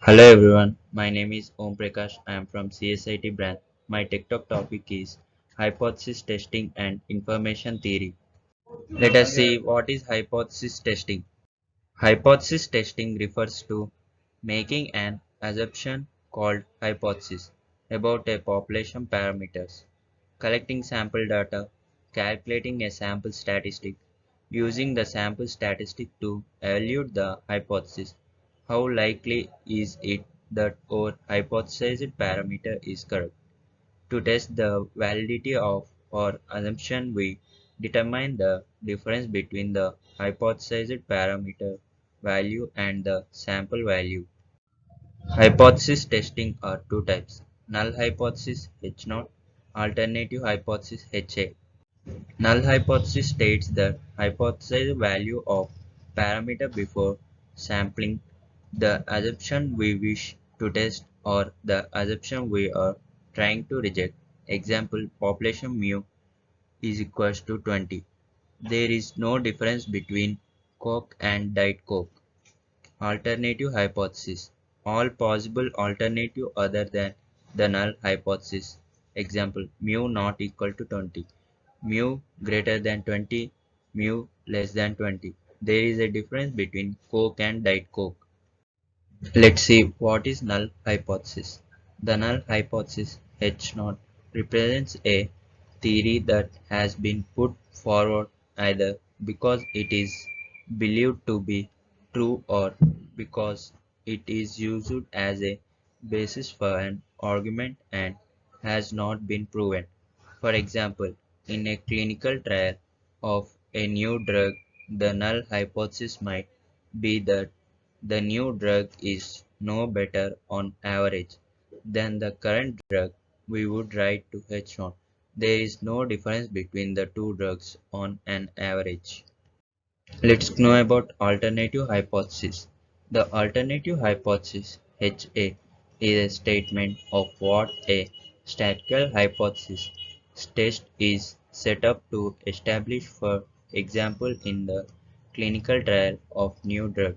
Hello everyone, my name is Om Prakash. I am from CSIT branch. My TikTok topic is hypothesis testing and information theory. Let us see what is hypothesis testing. Hypothesis testing refers to making an assumption called hypothesis about a population parameters, collecting sample data, calculating a sample statistic, using the sample statistic to evaluate the hypothesis. How likely is it that our hypothesized parameter is correct? To test the validity of our assumption, we determine the difference between the hypothesized parameter value and the sample value. Hypothesis testing are two types: null hypothesis H0, alternative hypothesis HA. Null hypothesis states the hypothesized value of parameter before sampling the assumption we wish to test or the assumption we are trying to reject. Example: population mu is equals to 20. There is no difference between Coke and Diet Coke. Alternative hypothesis: all possible alternative other than the null hypothesis. Example: mu not equal to 20, mu greater than 20, mu less than 20. There is a difference between Coke and Diet Coke. Let's see what is null hypothesis. The null hypothesis H0 represents a theory that has been put forward either because it is believed to be true or because it is used as a basis for an argument and has not been proven. For example, in a clinical trial of a new drug, the null hypothesis might be that the new drug is no better on average than the current drug. We would write to H1. There is no difference between the two drugs on an average. Let's know about alternative hypothesis. The alternative hypothesis HA is a statement of what a statistical hypothesis test is set up to establish. For example, in the clinical trial of new drug,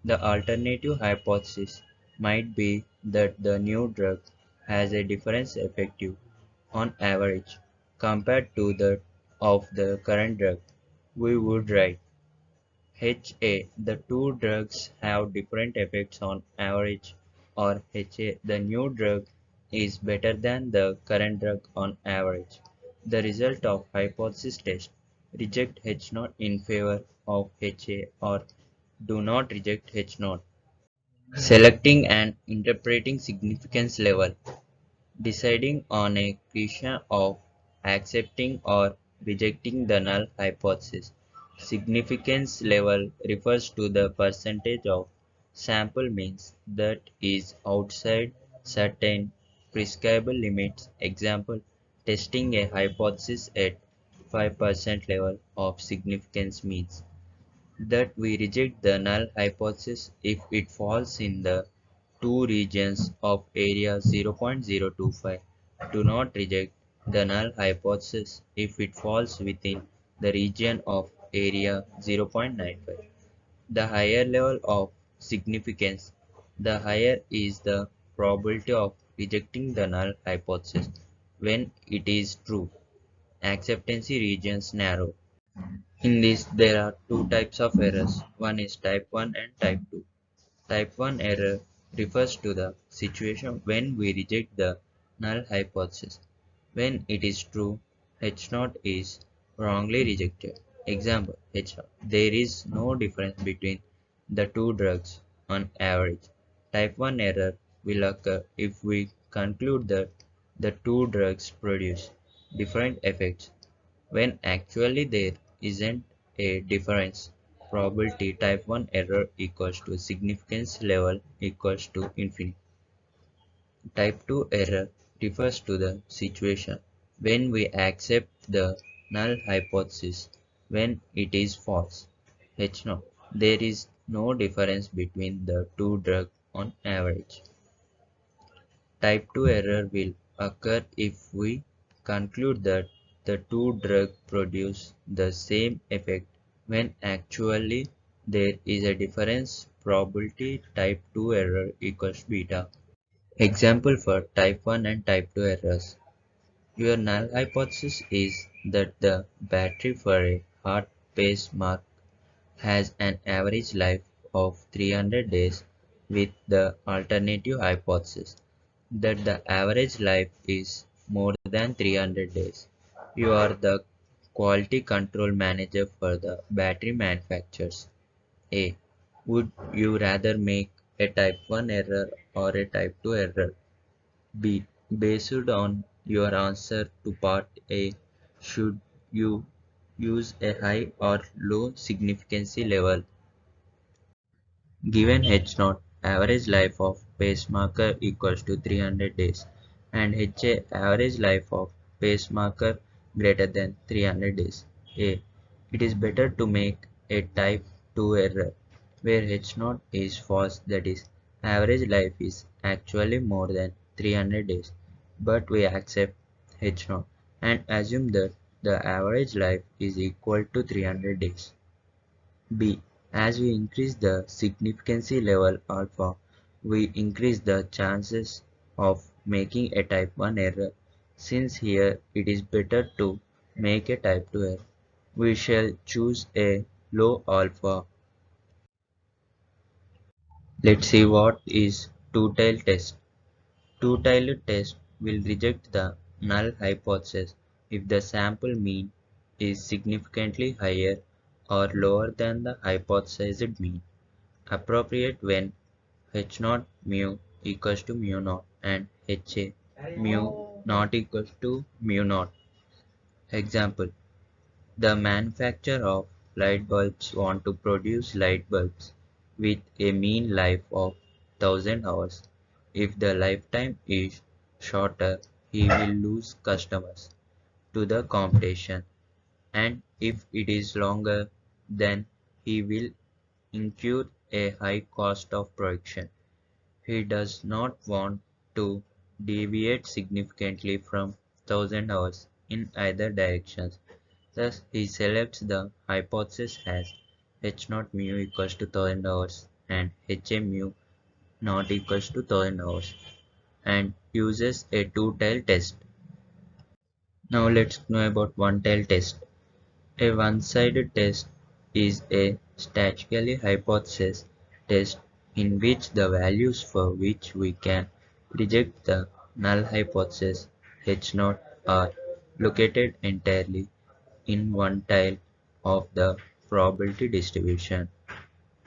the alternative hypothesis might be that the new drug has a different effective on average compared to that of the current drug. We would write HA: the two drugs have different effects on average, or HA: the new drug is better than the current drug on average. The result of hypothesis test: reject H0 in favor of HA or do not reject H0. Selecting and interpreting significance level. Deciding on a question of accepting or rejecting the null hypothesis. Significance level refers to the percentage of sample means that is outside certain prescribable limits. Example: testing a hypothesis at 5% level of significance means that we reject the null hypothesis if it falls in the two regions of area 0.025. Do not reject the null hypothesis if it falls within the region of area 0.95. The higher level of significance, the higher is the probability of rejecting the null hypothesis when it is true. Acceptance regions narrow. In this, there are two types of errors. One is type 1 and type 2. Type 1 error refers to the situation when we reject the null hypothesis. When it is true, H0 is wrongly rejected. Example: H0: there is no difference between the two drugs on average. Type 1 error will occur if we conclude that the two drugs produce different effects when actually there isn't a difference. Probability type 1 error equals to significance level equals to infinity. Type 2 error refers to the situation when we accept the null hypothesis when it is false. H0: there is no difference between the two drugs on average. Type 2 error will occur if we conclude that the two drugs produce the same effect when actually there is a difference. probability type 2 error equals beta. Example for type 1 and type 2 errors. Your null hypothesis is that the battery for a heart pacemaker has an average life of 300 days, with the alternative hypothesis that the average life is more than 300 days. You are the quality control manager for the battery manufacturers. A. Would you rather make a type 1 error or a type 2 error? B. Based on your answer to part A, should you use a high or low significancy level? Given H0, average life of pacemaker equals to 300 days, and HA, average life of pacemaker greater than 300 days. A. It is better to make a type 2 error where H0 is false, that is, average life is actually more than 300 days, but we accept H0 and assume that the average life is equal to 300 days. B. As we increase the significancy level alpha, we increase the chances of making a type 1 error. Since here it is better to make a type 2 error, we shall choose a low alpha. Let's see what is two-tailed test. Two-tailed test will reject the null hypothesis if the sample mean is significantly higher or lower than the hypothesized mean. Appropriate when H0 mu equals to mu naught and HA mu not equals to mu naught. Example: the manufacturer of light bulbs want to produce light bulbs with a mean life of 1000 hours. If the lifetime is shorter, he will lose customers to the competition, and if it is longer, then he will incur a high cost of production. He does not want to deviate significantly from 1000 hours in either direction. Thus, he selects the hypothesis as H0 mu equals to 1000 hours and HA mu not equals to 1000 hours and uses a two-tailed test. Now let's know about one-tailed test. A one-sided test is a statically hypothesis test in which the values for which we can reject the null hypothesis H0 are located entirely in one tile of the probability distribution.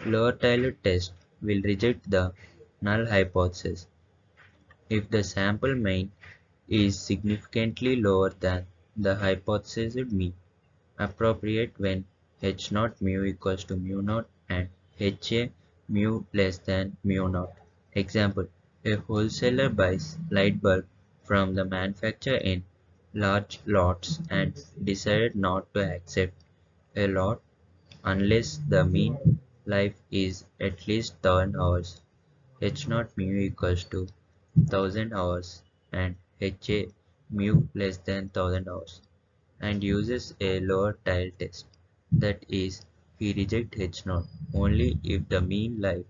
Lower-tiled test will reject the null hypothesis if the sample mean is significantly lower than the hypothesized mean. Appropriate when H0 mu equals to mu naught and HA mu less than mu naught. Example: a wholesaler buys light bulb from the manufacturer in large lots and decided not to accept a lot unless the mean life is at least 1000 hours. H0 mu equals to 1000 hours and HA mu less than 1000 hours, and uses a lower tile test. That is, he rejects H0 only if the mean life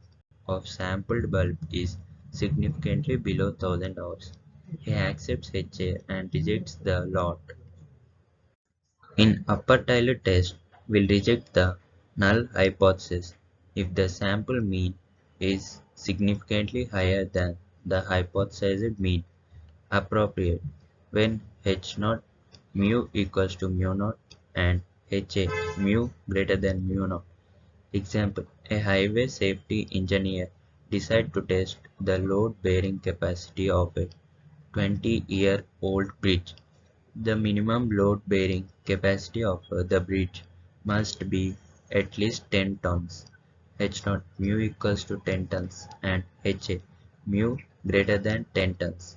of sampled bulb is significantly below 1000 hours. He accepts HA and rejects the lot. In upper tile test, will reject the null hypothesis if the sample mean is significantly higher than the hypothesized mean. Appropriate when H0 mu equals to mu naught and HA mu greater than mu naught. Example: a highway safety engineer decides to test the load bearing capacity of a 20-year-old bridge. The minimum load bearing capacity of the bridge must be at least 10 tons. H0 mu equals to 10 tons and HA mu greater than 10 tons,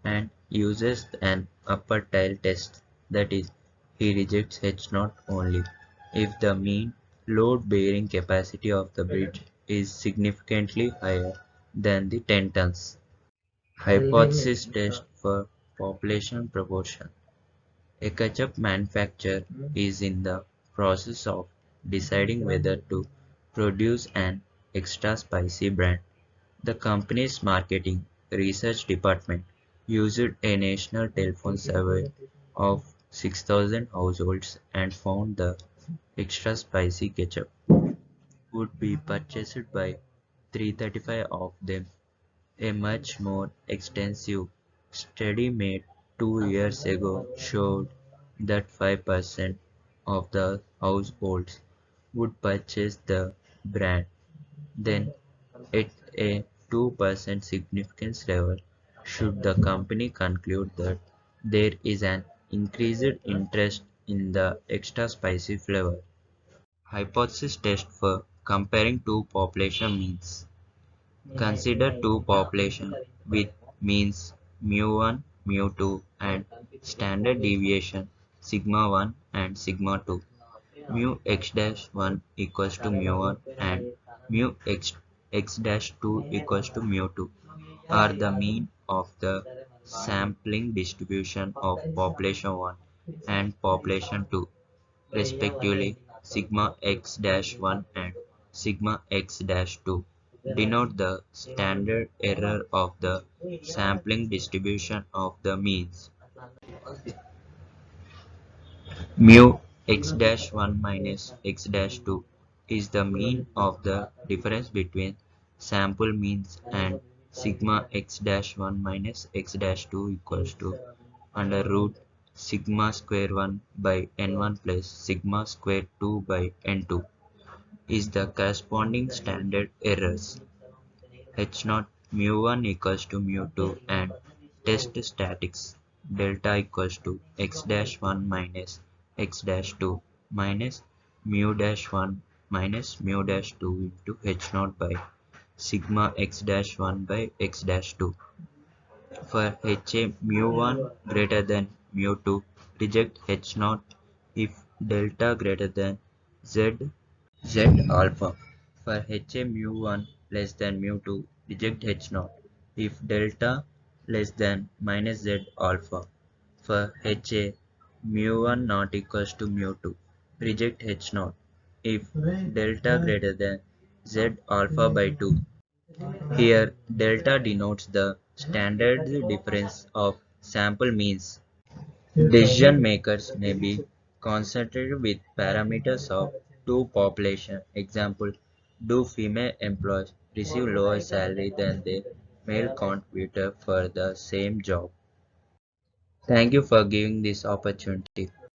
and uses an upper tile test. That is, he rejects H0 only if the mean load bearing capacity of the bridge is significantly higher than the 10 tons. Hypothesis test for population proportion. A ketchup manufacturer is in the process of deciding whether to produce an extra spicy brand. The company's marketing research department used a national telephone survey of 6,000 households and found the extra spicy ketchup would be purchased by 335 of them. A much more extensive study made 2 years ago showed that 5% of the households would purchase the brand. Then, at a 2% significance level, should the company conclude that there is an increased interest in the extra spicy flavor. Hypothesis test for comparing two population means. Consider two populations with means mu1, mu2 and standard deviation sigma 1 and sigma 2. Mu x dash 1 equals to mu 1 and mu x dash 2 equals to mu 2 are the mean of the sampling distribution of population 1 and population 2 respectively. Sigma x dash 1 and sigma x dash 2 denote the standard error of the sampling distribution of the means. Mu x dash 1 minus x dash 2 is the mean of the difference between sample means, and sigma x dash 1 minus x dash 2 equals to under root sigma square 1 by n1 plus sigma square 2 by n2 is the corresponding standard errors. H naught mu1 equals to mu2 and test statics delta equals to x dash 1 minus x dash 2 minus mu dash 1 minus mu dash 2 into H naught by sigma x dash 1 by x dash 2. For HA mu1 greater than mu2, reject H naught if delta greater than Z Z alpha. For HA mu1 less than mu2, reject H naught if delta less than minus Z alpha. For HA mu1 not equals to mu2, reject H naught if delta greater than Z alpha by 2. Here delta denotes the standard difference of sample means. Decision makers may be concentrated with parameters of two population. Example, do female employees receive lower salary than their male contributor for the same job? Thank you for giving this opportunity.